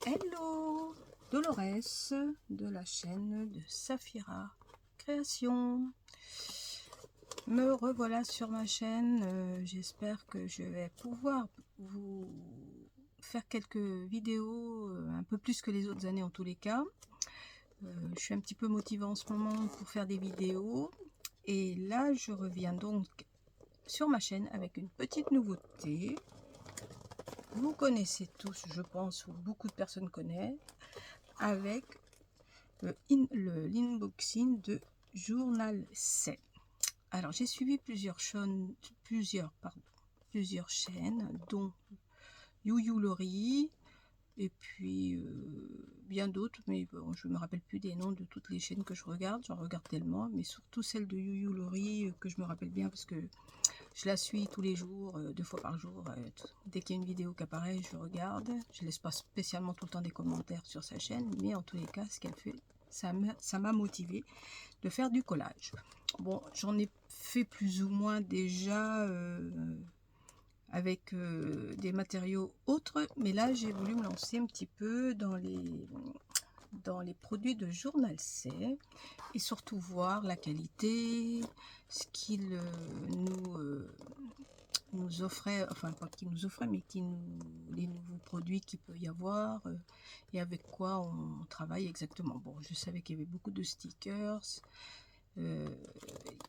Hello, Dolores de la chaîne de Saphira Création. Me revoilà sur ma chaîne. J'espère que je vais pouvoir vous faire quelques vidéos, un peu plus que les autres années en tous les cas. Je suis un petit peu motivée en ce moment pour faire des vidéos. Et là, je reviens donc sur ma chaîne avec une petite nouveauté. Vous connaissez tous, je pense, ou beaucoup de personnes connaissent, avec l'inboxing de Journal C. Alors, j'ai suivi plusieurs chaînes, dont You Lori, et puis bien d'autres, mais bon, je ne me rappelle plus des noms de toutes les chaînes que je regarde. J'en regarde tellement, mais surtout celle de You Lori, que je me rappelle bien parce que je la suis tous les jours, 2 fois par jour. Dès qu'il y a une vidéo qui apparaît, je regarde. Je ne laisse pas spécialement tout le temps des commentaires sur sa chaîne, mais en tous les cas, ce qu'elle fait, ça m'a motivé de faire du collage. Bon, j'en ai fait plus ou moins déjà avec des matériaux autres, mais là, j'ai voulu me lancer un petit peu dans les produits de Journal C et surtout voir la qualité, ce qu'il nous offrait, enfin pas qu'il nous offrait, mais les nouveaux produits qu'il peut y avoir et avec quoi on travaille exactement. Bon, je savais qu'il y avait beaucoup de stickers, il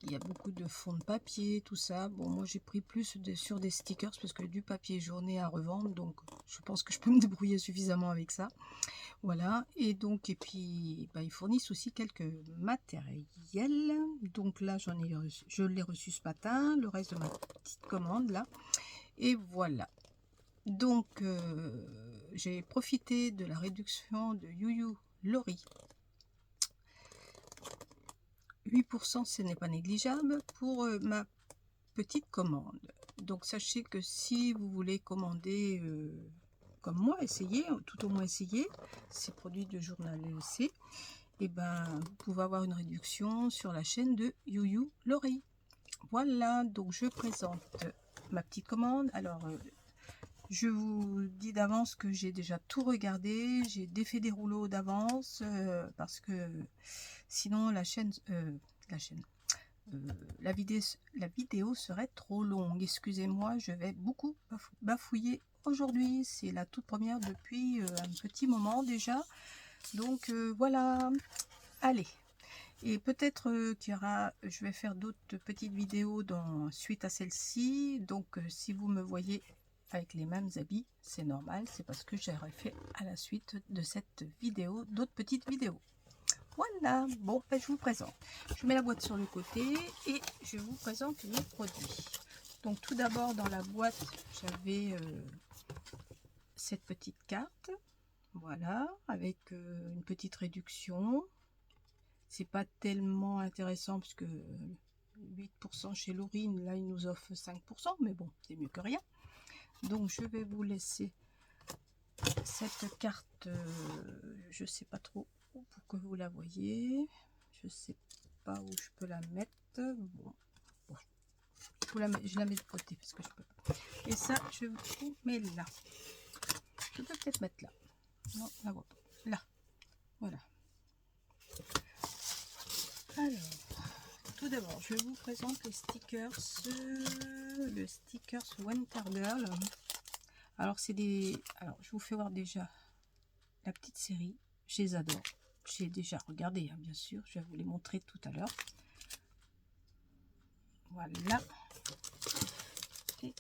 y a beaucoup de fonds de papier, tout ça. Bon, moi j'ai pris plus sur des stickers parce que du papier j'en ai à revendre, donc je pense que je peux me débrouiller suffisamment avec ça. Voilà, et donc, et puis ils fournissent aussi quelques matériels. Donc là, je l'ai reçu ce matin, le reste de ma petite commande là. Et voilà. Donc, j'ai profité de la réduction de You Lori. 8%, ce n'est pas négligeable pour ma petite commande. Donc, sachez que si vous voulez commander comme moi, tout au moins essayer ces produits de Journal C, et ben vous pouvez avoir une réduction sur la chaîne de You Lori. Voilà, donc je présente ma petite commande. Alors je vous dis d'avance que j'ai déjà tout regardé, j'ai défait des rouleaux d'avance parce que sinon la vidéo serait trop longue. Excusez-moi, je vais beaucoup bafouiller aujourd'hui. C'est la toute première depuis un petit moment déjà. Donc voilà, allez. Et peut-être qu'il y aura, je vais faire d'autres petites vidéos suite à celle-ci. Donc si vous me voyez avec les mêmes habits, c'est normal, c'est parce que j'aurais fait à la suite de cette vidéo d'autres petites vidéos. Voilà, bon, ben, je vous présente. Je mets la boîte sur le côté et je vous présente les produits. Donc tout d'abord dans la boîte, j'avais cette petite carte, voilà, avec une petite réduction. C'est pas tellement intéressant parce que 8% chez Laurine, là il nous offre 5%, mais bon, c'est mieux que rien. Donc je vais vous laisser cette carte, je sais pas trop où pour que vous la voyez. Je sais pas où je peux la mettre. Bon, je la mets de côté parce que je peux pas. Et ça, je vous mets là. Je peux peut-être mettre là. Non, la vois pas. Là. Voilà. Alors, tout d'abord, je vous présente les stickers. Le stickers Winter Girl. Alors, c'est des. Alors, je vous fais voir déjà la petite série. Je les adore. J'ai déjà regardé, hein, bien sûr. Je vais vous les montrer tout à l'heure. Voilà. Et...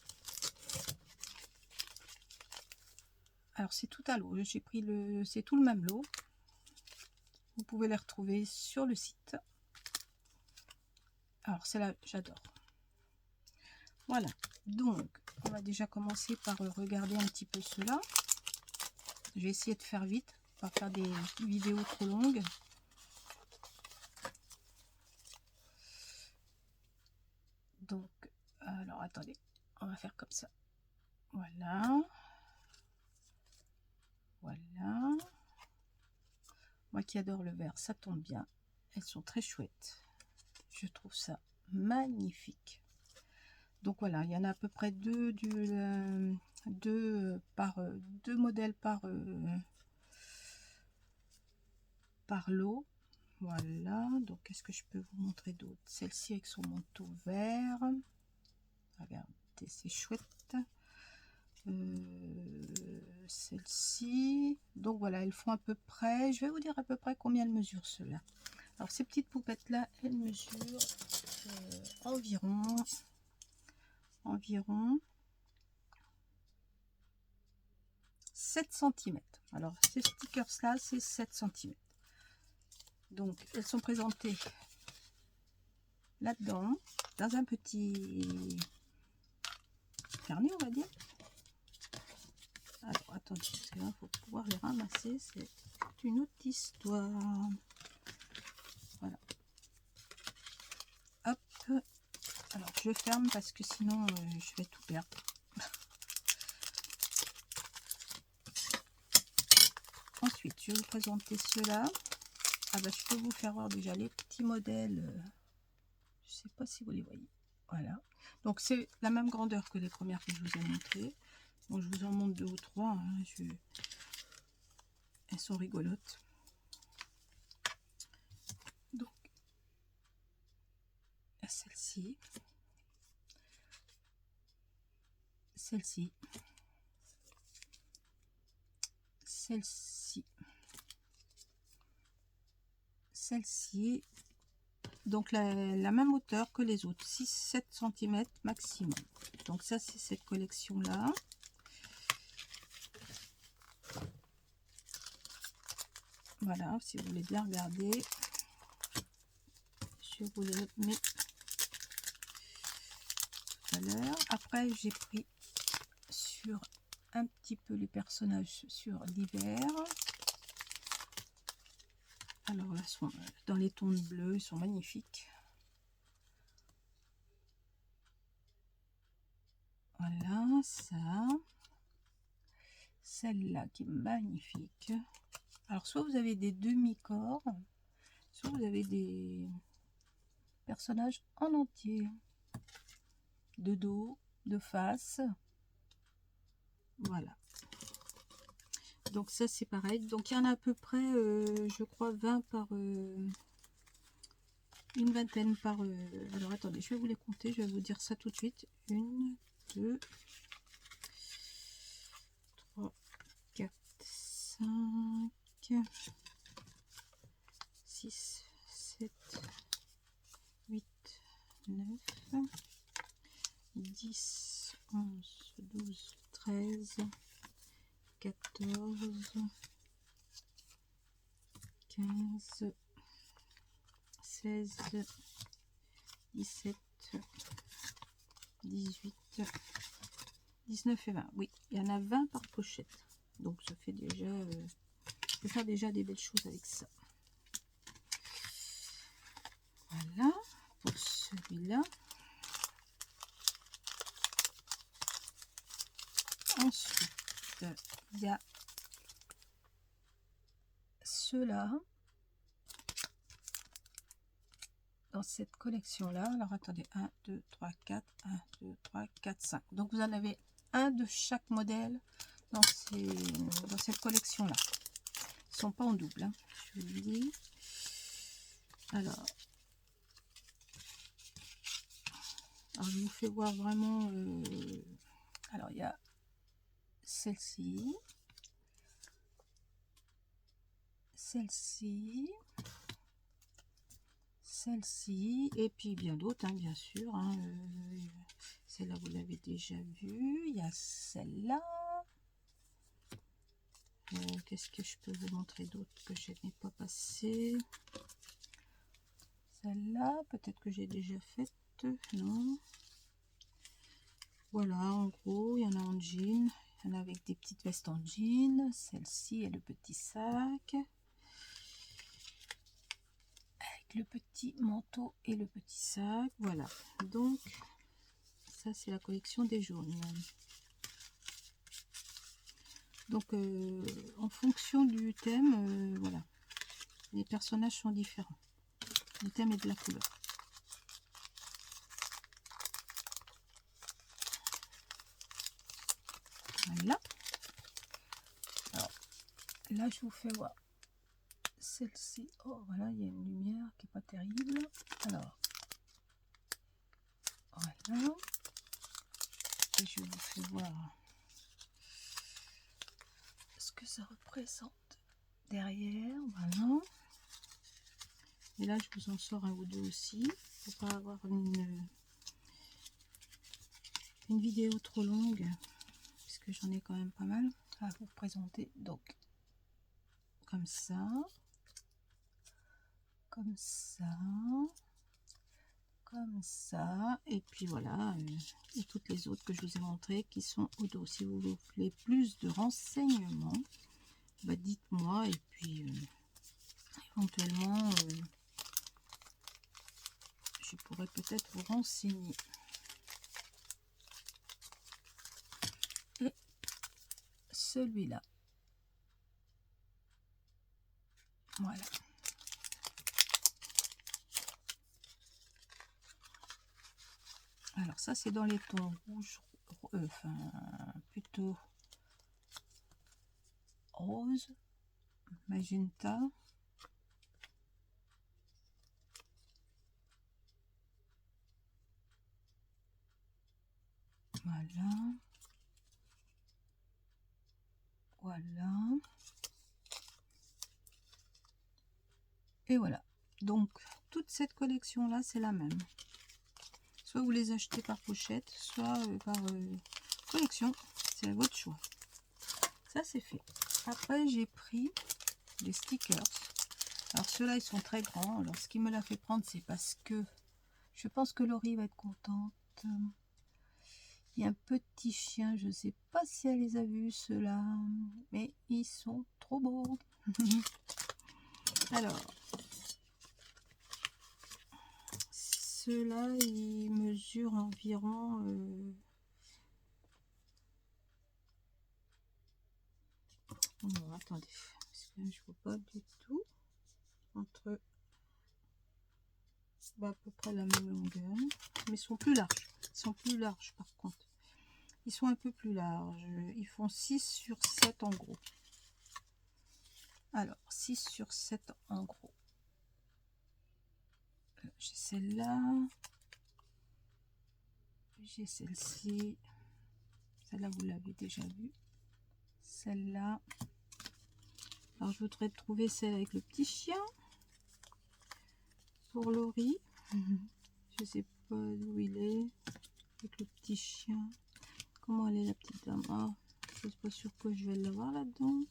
alors, c'est tout à l'eau. J'ai pris c'est tout le même lot. Vous pouvez les retrouver sur le site. Alors, celle-là, j'adore. Voilà. Donc, on va déjà commencer par regarder un petit peu cela. Je vais essayer de faire vite, pas faire des vidéos trop longues. Donc, alors attendez, on va faire comme ça. Voilà. Voilà. Moi qui adore le vert, ça tombe bien. Elles sont très chouettes. Je trouve ça magnifique. Donc voilà, il y en a à peu près deux modèles par par l'eau. Voilà, donc qu'est-ce que je peux vous montrer d'autre? Celle-ci avec son manteau vert. Regardez, c'est chouette. Celle-ci. Donc voilà, elles font à peu près, je vais vous dire à peu près combien elles mesurent ceux-là. Alors ces petites poupettes là, elles mesurent environ 7 cm. Alors ces stickers là, c'est 7 cm. Donc elles sont présentées là-dedans, dans un petit carnet, on va dire. Alors attendez, parce que là, il faut pouvoir les ramasser, c'est une autre histoire. Voilà. Hop. Alors je ferme parce que sinon je vais tout perdre. Ensuite, je vais vous présenter ceux-là. Ah bah, je peux vous faire voir déjà les petits modèles. Je sais pas si vous les voyez. Voilà. Donc c'est la même grandeur que les premières que je vous ai montrées. Bon, je vous en montre 2 ou 3. Hein. Elles sont rigolotes. Donc, celle-ci. Celle-ci. Celle-ci. Celle-ci. Donc la même hauteur que les autres. 6-7 cm maximum. Donc ça, c'est cette collection-là. Voilà, si vous voulez bien regarder, je vous les mets tout à l'heure. Après, j'ai pris sur un petit peu les personnages sur l'hiver. Alors là, sont dans les tons de bleu, ils sont magnifiques. Voilà, ça. Celle-là qui est magnifique. Alors, soit vous avez des demi-corps, soit vous avez des personnages en entier. De dos, de face. Voilà. Donc ça, c'est pareil. Donc, il y en a à peu près, je crois, 20 par... une vingtaine par... alors, attendez, je vais vous les compter. Je vais vous dire ça tout de suite. 1, 2, 3, 4, 5... 6, 7, 8, 9, 10, 11, 12, 13, 14, 15, 16, 17, 18, 19 et 20. Oui, il y en a 20 par pochette. Donc ça fait déjà... je peux faire déjà des belles choses avec ça. Voilà, pour celui-là. Ensuite, il y a ceux-là. Dans cette collection-là. Alors, attendez. 1, 2, 3, 4. 1, 2, 3, 4, 5. Donc, vous en avez un de chaque modèle dans cette collection-là. Ils ne sont pas en double, hein, je vous le dis. Alors, je vous fais voir vraiment... alors, il y a celle-ci. Celle-ci. Celle-ci. Et puis bien d'autres, hein, bien sûr. Hein, celle-là, vous l'avez déjà vue. Il y a celle-là. Qu'est-ce que je peux vous montrer d'autre que je n'ai pas passé? Celle-là, peut-être que j'ai déjà faite. Non. Voilà, en gros, il y en a en jean. Il y en a avec des petites vestes en jean. Celle-ci est le petit sac. Avec le petit manteau et le petit sac. Voilà. Donc, ça, c'est la collection des jaunes. Donc, en fonction du thème, voilà, les personnages sont différents. Le thème est de la couleur. Voilà. Alors, là, je vous fais voir celle-ci. Oh, voilà, il y a une lumière qui est pas terrible. Alors, voilà. Et je vous fais voir ce que ça représente derrière. Voilà. Et là, je vous en sors un ou deux aussi, pour pas avoir une vidéo trop longue, puisque j'en ai quand même pas mal à vous présenter. Donc, comme ça, comme ça, comme ça, et puis voilà, et toutes les autres que je vous ai montrées qui sont au dos. Si vous voulez plus de renseignements, bah dites-moi, et puis éventuellement je pourrais peut-être vous renseigner. Et celui-là, voilà. Alors ça, c'est dans les tons rouge, enfin plutôt rose, magenta. Voilà. Voilà. Et voilà. Donc, toute cette collection-là, c'est la même. Soit vous les achetez par pochette, soit par collection. C'est à votre choix. Ça, c'est fait. Après, j'ai pris des stickers. Alors, ceux-là, ils sont très grands. Alors, ce qui me l'a fait prendre, c'est parce que je pense que Laurie va être contente. Il y a un petit chien, je ne sais pas si elle les a vus, ceux-là, mais ils sont trop beaux. Alors, ceux-là, ils mesurent environ... non, attendez, parce que je ne vois pas du tout. Entre... Bah, à peu près la même longueur, mais ils sont plus larges. Ils sont plus larges, par contre. Ils sont un peu plus larges. Ils font 6 sur 7 en gros. Alors, 6 sur 7 en gros. J'ai celle-là. J'ai celle-ci. Celle-là, vous l'avez déjà vue. Celle-là. Alors, je voudrais trouver celle avec le petit chien. Pour Laurie. Je sais pas où il est. Avec le petit chien. Comment elle est, la petite dame? Ah, je suis pas sûre que je vais l'avoir là-dedans.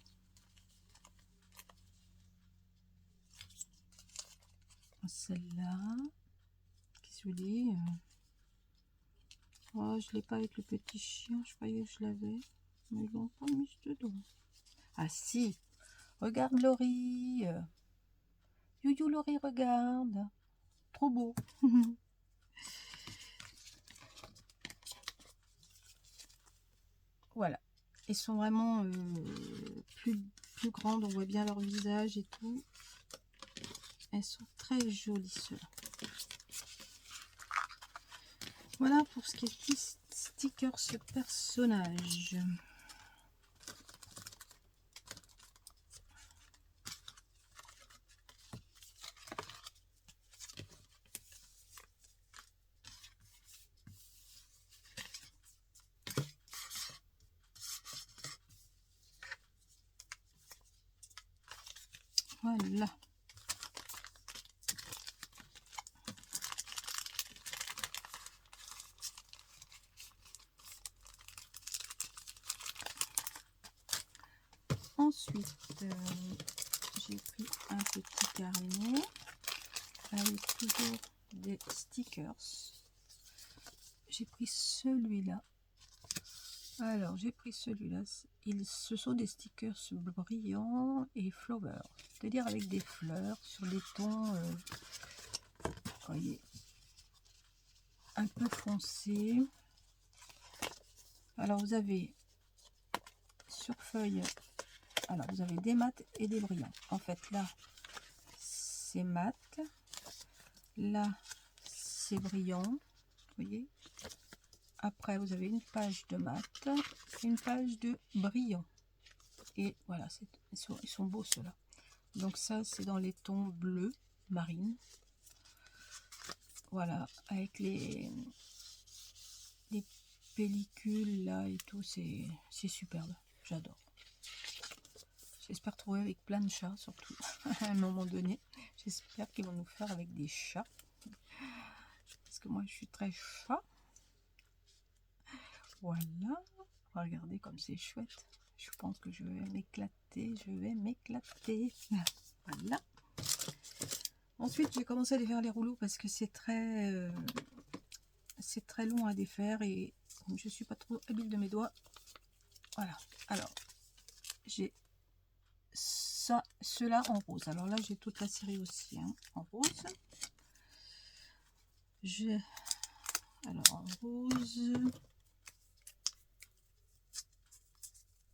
Celle-là. Qui jolie. Oh, je l'ai pas avec le petit chien. Je croyais que je l'avais. Mais ils l'ont pas mis dedans. Ah si. Regarde Laurie. Youyou Laurie, regarde. Trop beau. Voilà. Ils sont vraiment plus grandes. On voit bien leur visage et tout. Elles sont très jolies, ceux-là. Voilà pour ce qui est petit sticker ce personnage. Voilà. Ensuite, j'ai pris un petit carnet avec toujours des stickers. J'ai pris celui-là. Alors, j'ai pris celui-là. Ce sont des stickers brillants et flower. C'est-à-dire avec des fleurs sur des tons, voyez, un peu foncés. Alors, vous avez sur feuille, alors vous avez des mats et des brillants. En fait, là, c'est mat. Là, c'est brillant. Vous voyez. Après, vous avez une page de mat, une page de brillant. Et voilà, ils sont beaux ceux-là. Donc ça, c'est dans les tons bleu marine. Voilà, avec les pellicules là et tout, c'est superbe. J'adore. J'espère trouver avec plein de chats, surtout à un moment donné. J'espère qu'ils vont nous faire avec des chats. Parce que moi, je suis très chat. Voilà. Regardez comme c'est chouette. Je pense que je vais m'éclater. Je vais m'éclater. Voilà. Ensuite, j'ai commencé à défaire les rouleaux parce que c'est très long à défaire. Et comme je suis pas trop habile de mes doigts. Voilà. Alors, j'ai ça, ceux-là en rose. Alors là, j'ai toute la série aussi hein, en rose. J'ai alors en rose,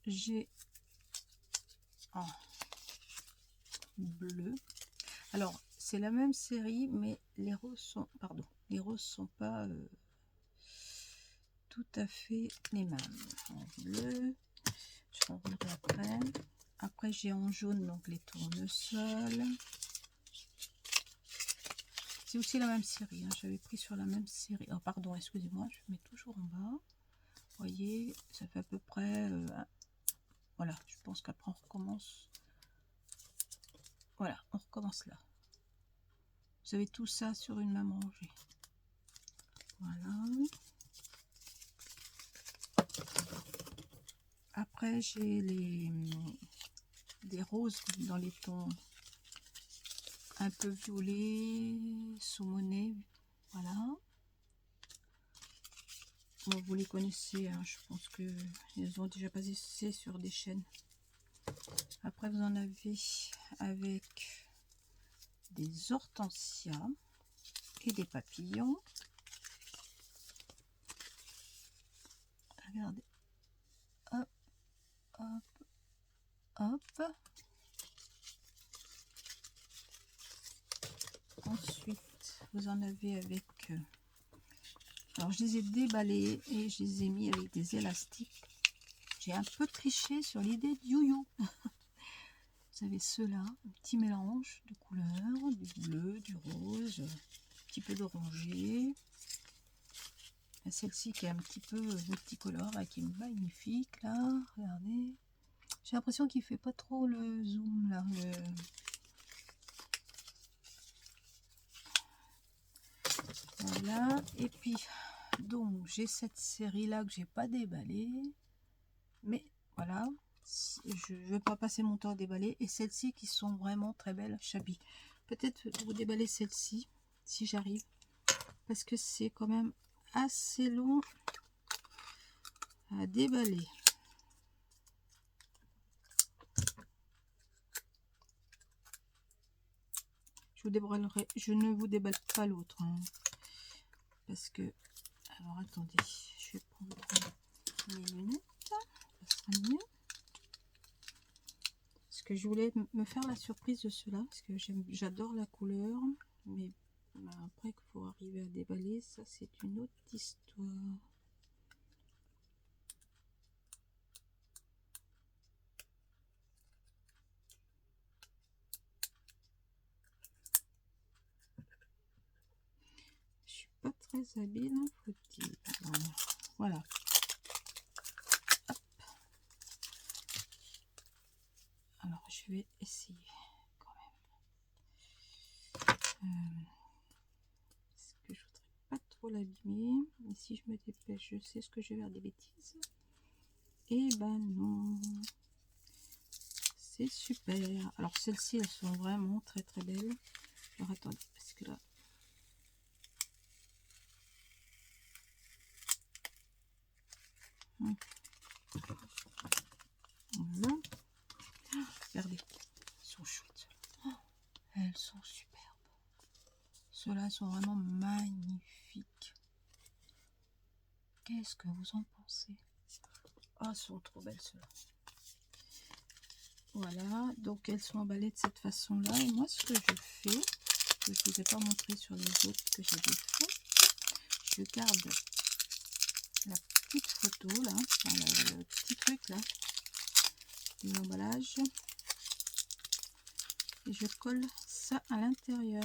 j'ai en bleu. Alors c'est la même série, mais les roses sont, pardon, les roses sont pas tout à fait les mêmes. En bleu, je reviendrai après. Après j'ai en jaune donc les tournesols. C'est aussi la même série, hein. J'avais pris sur la même série. Oh pardon, excusez-moi, je mets toujours en bas. Vous voyez, ça fait à peu près... voilà, je pense qu'après on recommence. Voilà, on recommence là. Vous avez tout ça sur une même rangée. Voilà. Après, j'ai des roses dans les tons un peu violet, saumoné. Voilà. Bon, vous les connaissez, hein, je pense que ils ont déjà passé sur des chaînes. Après, vous en avez avec des hortensias et des papillons. Regardez. Hop, hop, hop. Ensuite, vous en avez avec... alors, je les ai déballés et je les ai mis avec des élastiques. J'ai un peu triché sur l'idée de you-you. Vous avez ceux-là, un petit mélange de couleurs, du bleu, du rose, un petit peu d'orangé. Celle-ci qui est un petit peu multicolore, qui est magnifique là. Regardez. J'ai l'impression qu'il fait pas trop le zoom là. Voilà. Et puis donc j'ai cette série là que j'ai pas déballée, mais voilà. Je ne vais pas passer mon temps à déballer. Et celles-ci qui sont vraiment très belles, Chabi. Peut-être vous déballer celle-ci, si j'arrive. Parce que c'est quand même assez long à déballer. Je vous déballerai, je ne vous déballe pas l'autre. Hein, parce que... alors attendez, je vais prendre mes lunettes. Ça sera mieux. Parce que je voulais me faire la surprise de cela, parce que j'adore la couleur, mais après qu'il faut arriver à déballer, ça c'est une autre histoire. Je suis pas très habile, hein, faut-il. Voilà. Hop. Alors je vais essayer. Parce que je voudrais pas trop l'abîmer, mais si je me dépêche je sais ce que je vais faire des bêtises. Et ben non, c'est super. Alors celles-ci elles sont vraiment très très belles. Alors attendez, parce que là voilà. Regardez, elles sont chouettes. Elles sont superbes. Ceux-là sont vraiment magnifiques. Qu'est-ce que vous en pensez? Oh, elles sont trop belles ceux-là. Voilà, donc elles sont emballées de cette façon-là. Et moi, ce que je fais, que je ne vous ai pas montré sur les autres que j'ai défait, je garde la petite photo là, enfin, le petit truc là, de l'emballage. et je colle ça à l'intérieur.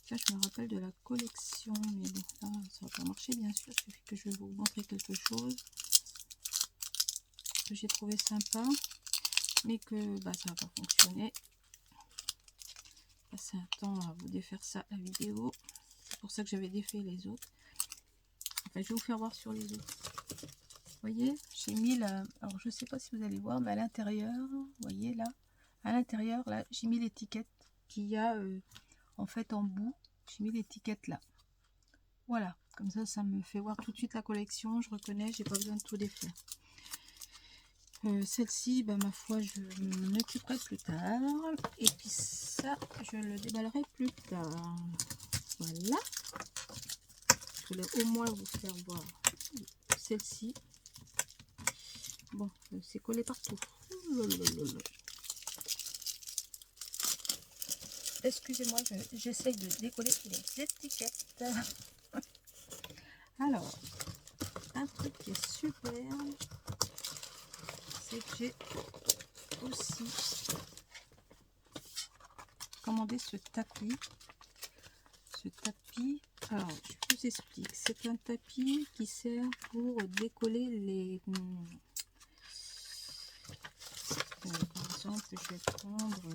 Ça, je me rappelle de la collection, mais bon, là, ça va pas marcher, bien sûr. Il suffit que je vais vous montrer quelque chose que j'ai trouvé sympa, mais que bah, ça va pas fonctionner. Passer un temps à vous défaire ça, la vidéo. C'est pour ça que j'avais défait les autres. Enfin, je vais vous faire voir sur les autres. Vous voyez, j'ai mis la... Alors, je sais pas si vous allez voir, mais à l'intérieur, vous voyez là, à l'intérieur, là, j'ai mis l'étiquette qu'il y a en fait en bout. J'ai mis l'étiquette là. Voilà, comme ça me fait voir tout de suite la collection. Je reconnais, j'ai pas besoin de tout défaire. Celle-ci, bah, ma foi, je m'en occuperai plus tard. Et puis ça, je le déballerai plus tard. Voilà. Je voulais au moins vous faire voir celle-ci. Bon, c'est collé partout. Excusez-moi, j'essaye de décoller les étiquettes. Alors, un truc qui est super, c'est que j'ai aussi commandé ce tapis. Alors, je vous explique. C'est un tapis qui sert pour décoller les... par exemple, je vais prendre...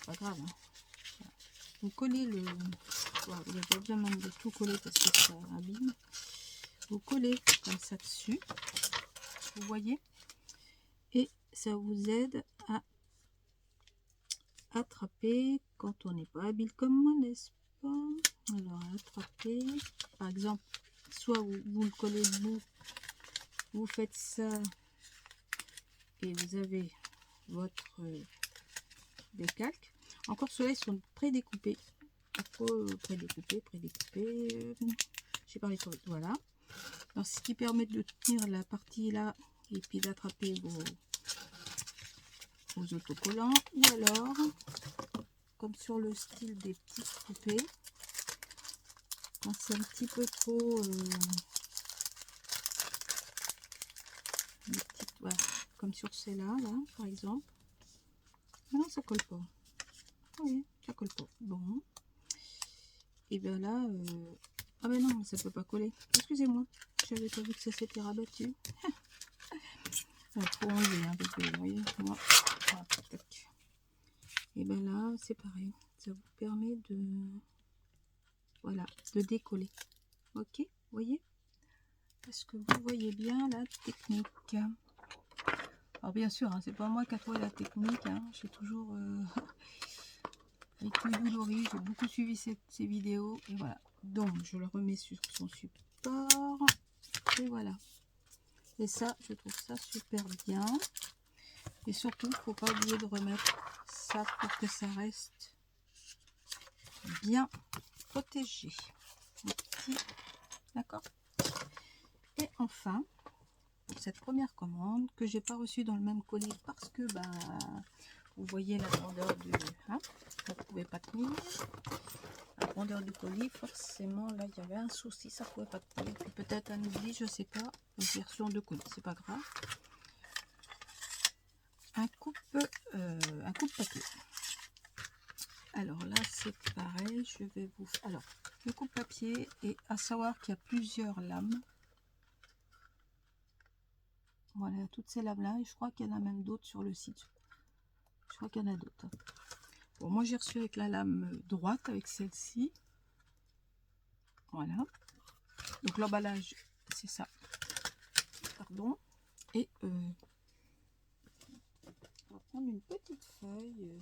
pas grave. Hein. Vous collez le... Voilà, vous n'avez pas besoin même de tout coller parce que ça abîme. Vous collez comme ça dessus. Vous voyez? Et ça vous aide à attraper quand on n'est pas habile comme moi, n'est-ce pas? Alors, attraper, par exemple, soit vous le collez debout, vous faites ça et vous avez votre décalque. Encore ceux-là, ils sont prédécoupés. Prédécoupés. J'ai parlé trop vite. Voilà. Alors, ce qui permet de tenir la partie là et puis d'attraper vos autocollants, ou alors comme sur le style des petites poupées, quand c'est un petit peu trop voilà, comme sur celle-là là, par exemple. Non, ça colle pas. Oui, ça colle pas. Bon, et bien là ah ben non, ça peut pas coller, excusez-moi, j'avais pas vu que ça s'était rabattu. Il faut enlever, hein, parce que vous voyez, moi, et ben là, c'est pareil. Ça vous permet de, voilà, de décoller. Ok, vous voyez? Est-ce que vous voyez bien la technique? Alors bien sûr, hein, c'est pas moi qui a trouvé la technique. Hein, j'ai toujours avec le Lori, j'ai beaucoup suivi ces vidéos et voilà. Donc je le remets sur son support et voilà. Et ça, je trouve ça super bien. Et surtout, il ne faut pas oublier de remettre ça pour que ça reste bien protégé. D'accord. Et enfin, cette première commande que j'ai pas reçue dans le même colis parce que bah, vous voyez la grandeur du... Hein, vous ne pouvez pas tenir. La grandeur du colis, forcément, là, il y avait un souci, ça ne pouvait pas tenir. Peut-être un oubli, je sais pas. Une version de colis, c'est pas grave. Un coupe papier. Alors là, c'est pareil. Je vais vous... Alors, le coupe papier, et à savoir qu'il y a plusieurs lames. Voilà, toutes ces lames-là. Et je crois qu'il y en a même d'autres sur le site. Je crois qu'il y en a d'autres. Bon, moi, j'ai reçu avec la lame droite, avec celle-ci. Voilà. Donc, l'emballage, c'est ça. Pardon. Et on va prendre une petite feuille.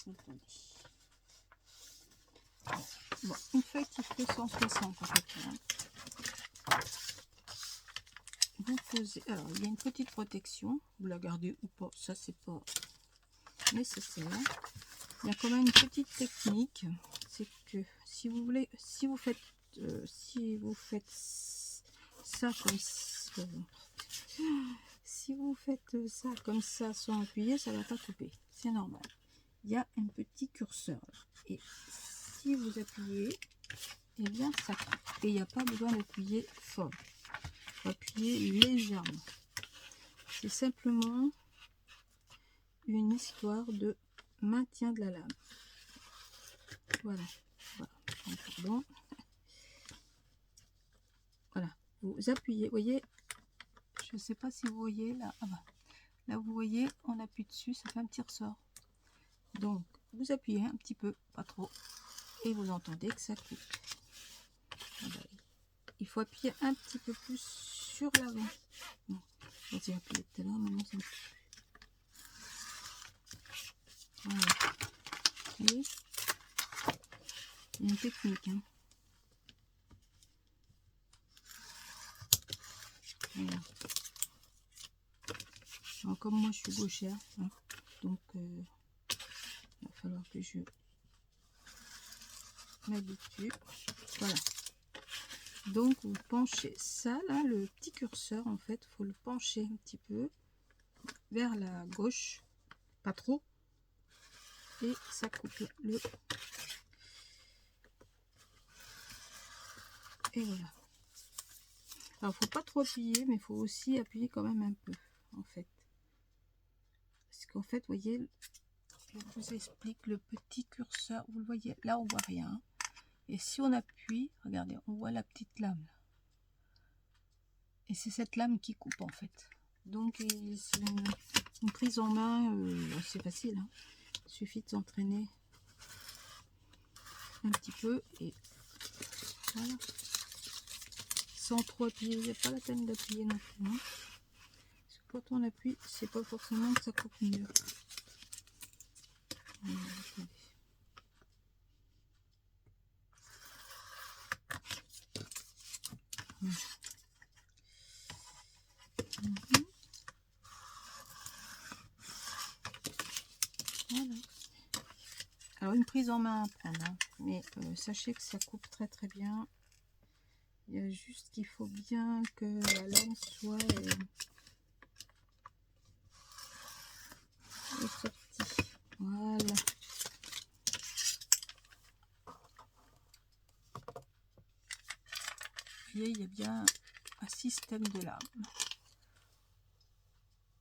Attendez. Bon, une feuille qui fait 160 en fait. Vous posez, alors il y a une petite protection, vous la gardez ou pas, ça c'est pas nécessaire. Il y a quand même une petite technique, c'est que si vous voulez, si vous faites ça comme ça, si vous faites ça comme ça sans appuyer, ça va pas couper, c'est normal. Il y a un petit curseur et si vous appuyez, et bien ça coupe. Et il n'y a pas besoin d'appuyer fort. Appuyer légèrement. C'est simplement une histoire de maintien de la lame. Voilà, voilà. Pardon. Voilà, vous appuyez, vous voyez, je ne sais pas si vous voyez là, ah bah, là vous voyez, on appuie dessus, ça fait un petit ressort. Donc vous appuyez un petit peu, pas trop, et vous entendez que ça coupe. Ah bah, il faut appuyer un petit peu plus sur l'avant. Bon, j'ai appuyé tout à l'heure, maintenant ça me... Voilà, vous voyez, il y a une technique, hein. Voilà. Alors, comme moi je suis gauchère, hein, donc il va falloir que je m'habitue. Voilà. Donc vous penchez ça là, le petit curseur en fait, faut le pencher un petit peu vers la gauche, pas trop, et ça coupe le. Et voilà. Alors faut pas trop appuyer, mais il faut aussi appuyer quand même un peu en fait. Parce qu'en fait, vous voyez, je vous explique, le petit curseur, vous le voyez, là on voit rien. Et si on appuie, regardez, on voit la petite lame. Et c'est cette lame qui coupe en fait. Donc c'est une prise en main, c'est facile. Hein. Il suffit de s'entraîner un petit peu et voilà. Sans trop appuyer, il n'y a pas la peine d'appuyer non plus. Hein. Parce que quand on appuie, c'est pas forcément que ça coupe mieux. Voilà, voilà. Alors une prise en main à prendre, hein. Mais sachez que ça coupe très très bien. Il y a juste qu'il faut bien que la lame soit sortie. Voilà. Vous voyez, il y a bien un système de lame.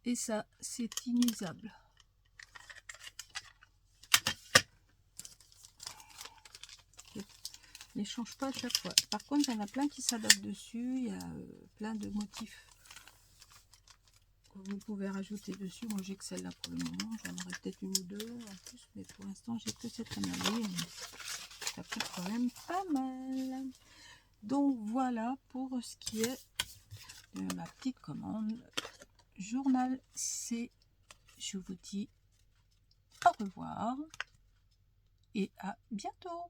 Et ça, c'est inusable. Ne les change pas à chaque fois. Par contre, il y en a plein qui s'adaptent dessus. Il y a plein de motifs que vous pouvez rajouter dessus. Moi, j'ai que celle-là pour le moment. J'en aurai peut-être une ou deux en plus, mais pour l'instant, j'ai que cette année. Ça coûte quand même pas mal. Donc voilà pour ce qui est de ma petite commande journal C. Je vous dis au revoir et à bientôt.